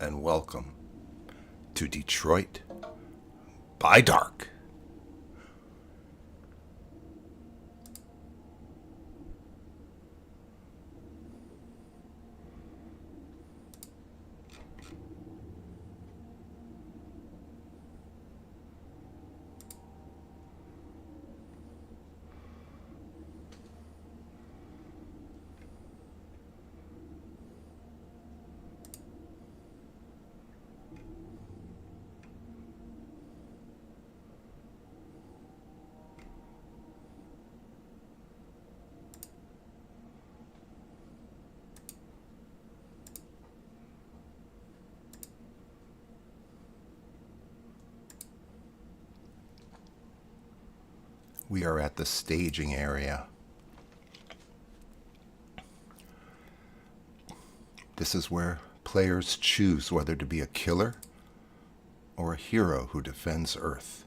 and welcome to Detroit by Dark. We are at the staging area. This is where players choose whether to be a killer or a hero who defends Earth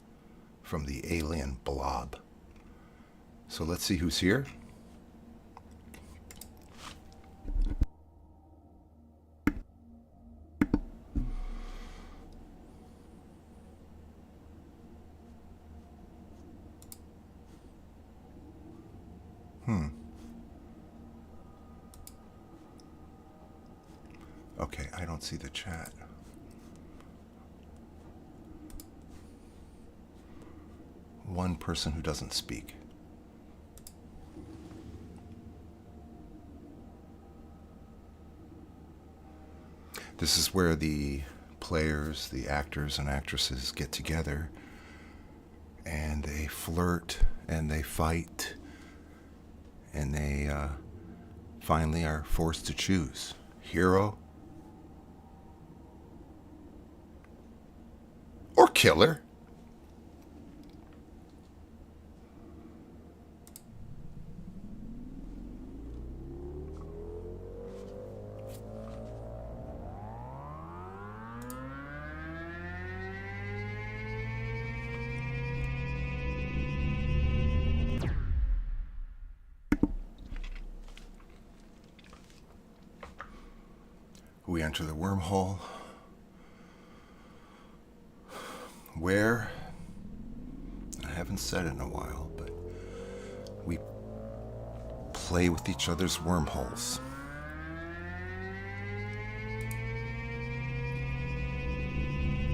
from the alien blob. So let's see who's here. Okay, I don't see the chat. One person who doesn't speak. This is where the players, the actors and actresses get together and they flirt and they fight and they finally are forced to choose hero or killer. We enter the wormhole. Where? I haven't said it in a while, but we play with each other's wormholes.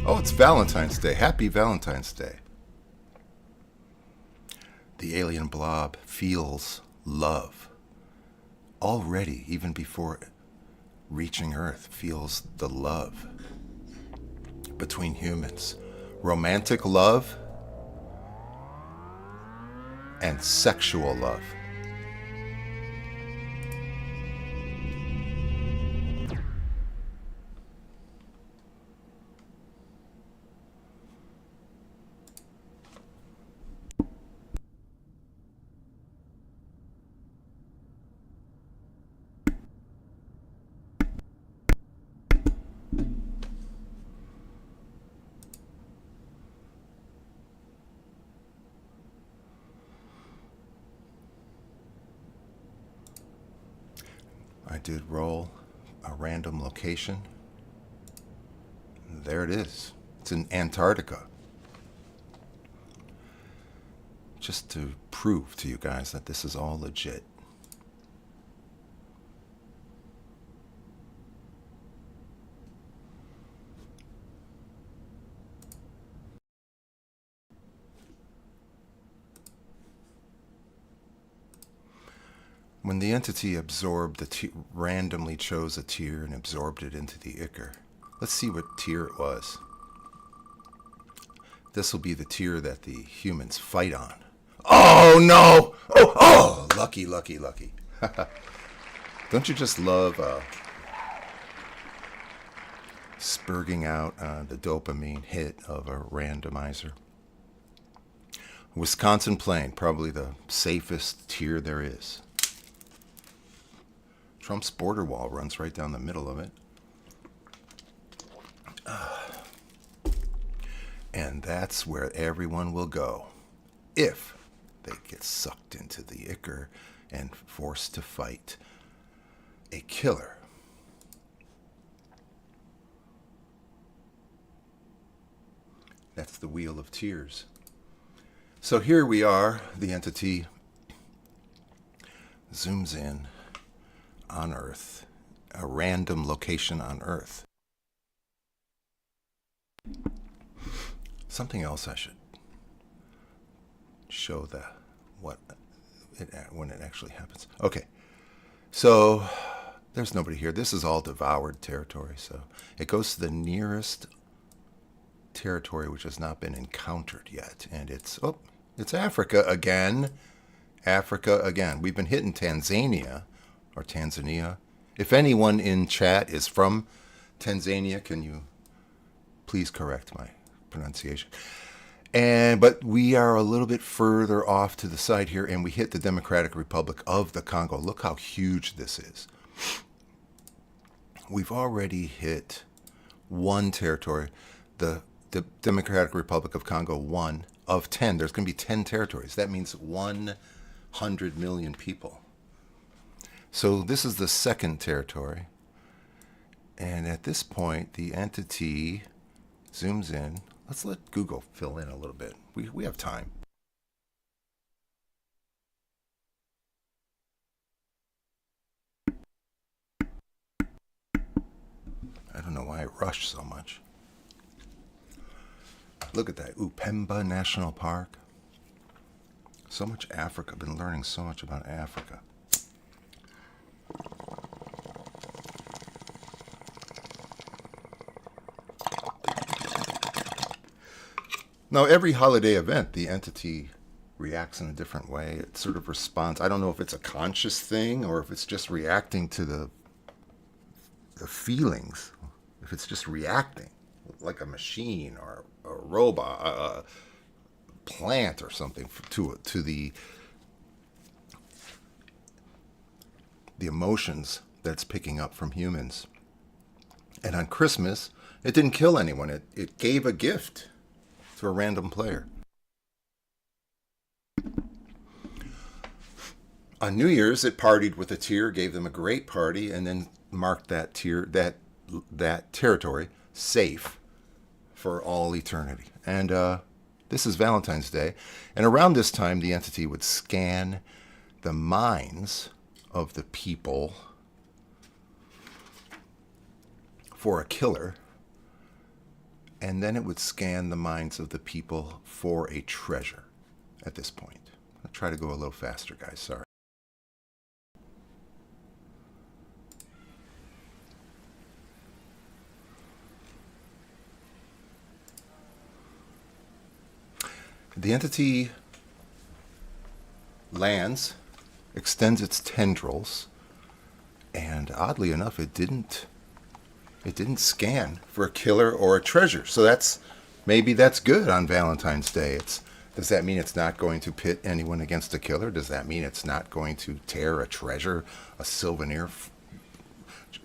Oh, it's Valentine's Day. Happy Valentine's Day. The alien blob feels love. Already, even before reaching Earth, feels the love between humans. Romantic love and sexual love. I did roll a random location. There it is. It's in Antarctica. Just to prove to you guys that this is all legit. When the entity absorbed randomly chose a tier and absorbed it into the Ichor. Let's see what tier it was. This will be the tier that the humans fight on. Oh no! Oh, lucky, lucky, lucky. Don't you just love spurging out the dopamine hit of a randomizer? Wisconsin Plain, probably the safest tier there is. Trump's border wall runs right down the middle of it. And that's where everyone will go if they get sucked into the Ichor and forced to fight a killer. That's the Wheel of Tears. So here we are, the entity zooms in on Earth, a random location on Earth. Something else I should show when it actually happens. Okay, so there's nobody here. This is all devoured territory. So it goes to the nearest territory which has not been encountered yet, and it's Africa again. Africa again. We've been hitting Tanzania. If anyone in chat is from Tanzania, can you please correct my pronunciation? But we are a little bit further off to the side here, and we hit the Democratic Republic of the Congo. Look how huge this is. We've already hit one territory, the Democratic Republic of Congo, 1 of 10. There's going to be 10 territories. That means 100 million people. So this is the second territory. And at this point, the entity zooms in. Let's let Google fill in a little bit. We have time. I don't know why I rush so much. Look at that. Upemba National Park. So much Africa. I've been learning so much about Africa. Now, every holiday event, the entity reacts in a different way. It sort of responds. I don't know if it's a conscious thing or if it's just reacting to the feelings. If it's just reacting like a machine or a robot, a plant or something to the emotions that's picking up from humans. And on Christmas, it didn't kill anyone. It gave a gift to a random player. On New Year's, it partied with a tier, gave them a great party, and then marked that tier, that territory safe for all eternity. And this is Valentine's Day, and around this time, the entity would scan the minds of the people for a killer, and then it would scan the minds of the people for a treasure at this point. I'll try to go a little faster, guys. Sorry. The entity lands, extends its tendrils, and oddly enough, it didn't scan for a killer or a treasure. So maybe that's good on Valentine's Day. Does that mean it's not going to pit anyone against a killer? Does that mean it's not going to tear a treasure, a souvenir,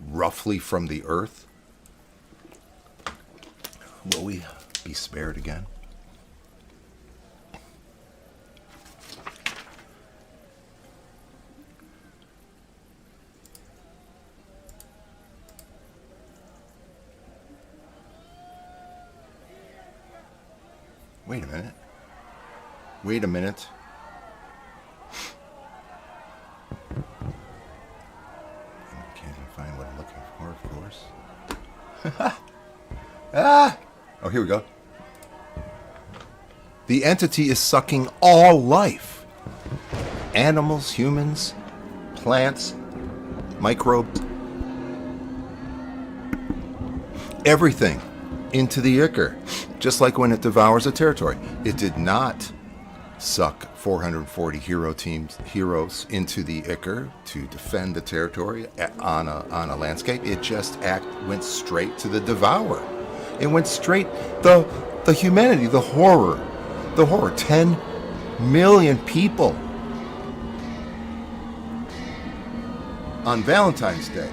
roughly from the earth? Will we be spared again? Wait a minute. I can't even find what I'm looking for, of course. Oh, here we go. The entity is sucking all life. Animals, humans, plants, microbes. Everything into the Ichor, just like when it devours a territory. It did not suck 440 heroes into the Ichor to defend the territory on a landscape. It just went straight to the devourer. It went straight the humanity, the horror. 10 million people on Valentine's Day.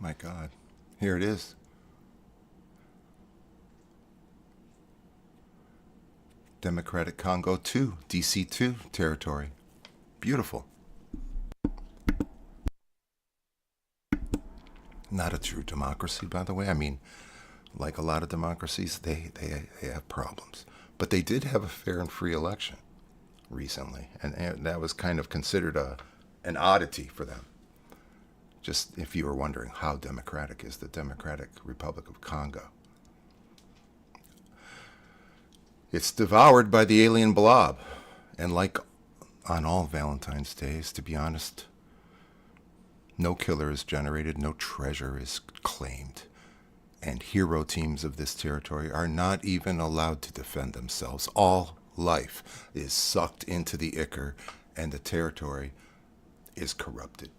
My God. Here it is. Democratic Congo 2, DC 2 territory. Beautiful. Not a true democracy, by the way. I mean, like a lot of democracies, they have problems. But they did have a fair and free election recently, and that was kind of considered an oddity for them. Just if you were wondering how democratic is the Democratic Republic of Congo. It's devoured by the alien blob. And like on all Valentine's days, to be honest, no killer is generated, no treasure is claimed. And hero teams of this territory are not even allowed to defend themselves. All life is sucked into the ichor, and the territory is corrupted.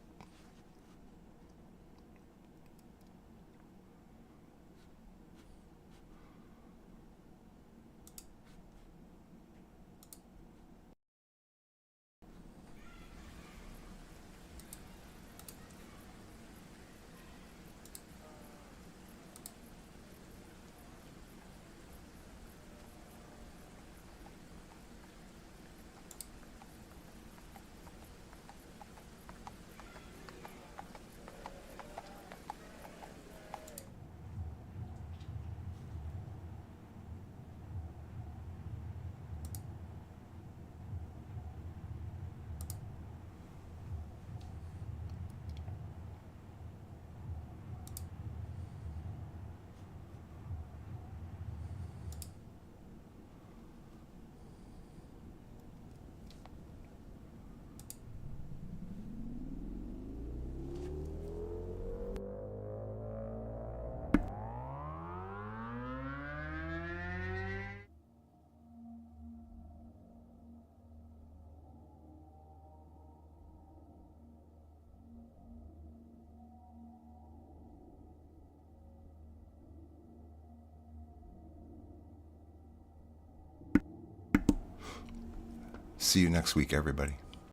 See you next week, everybody.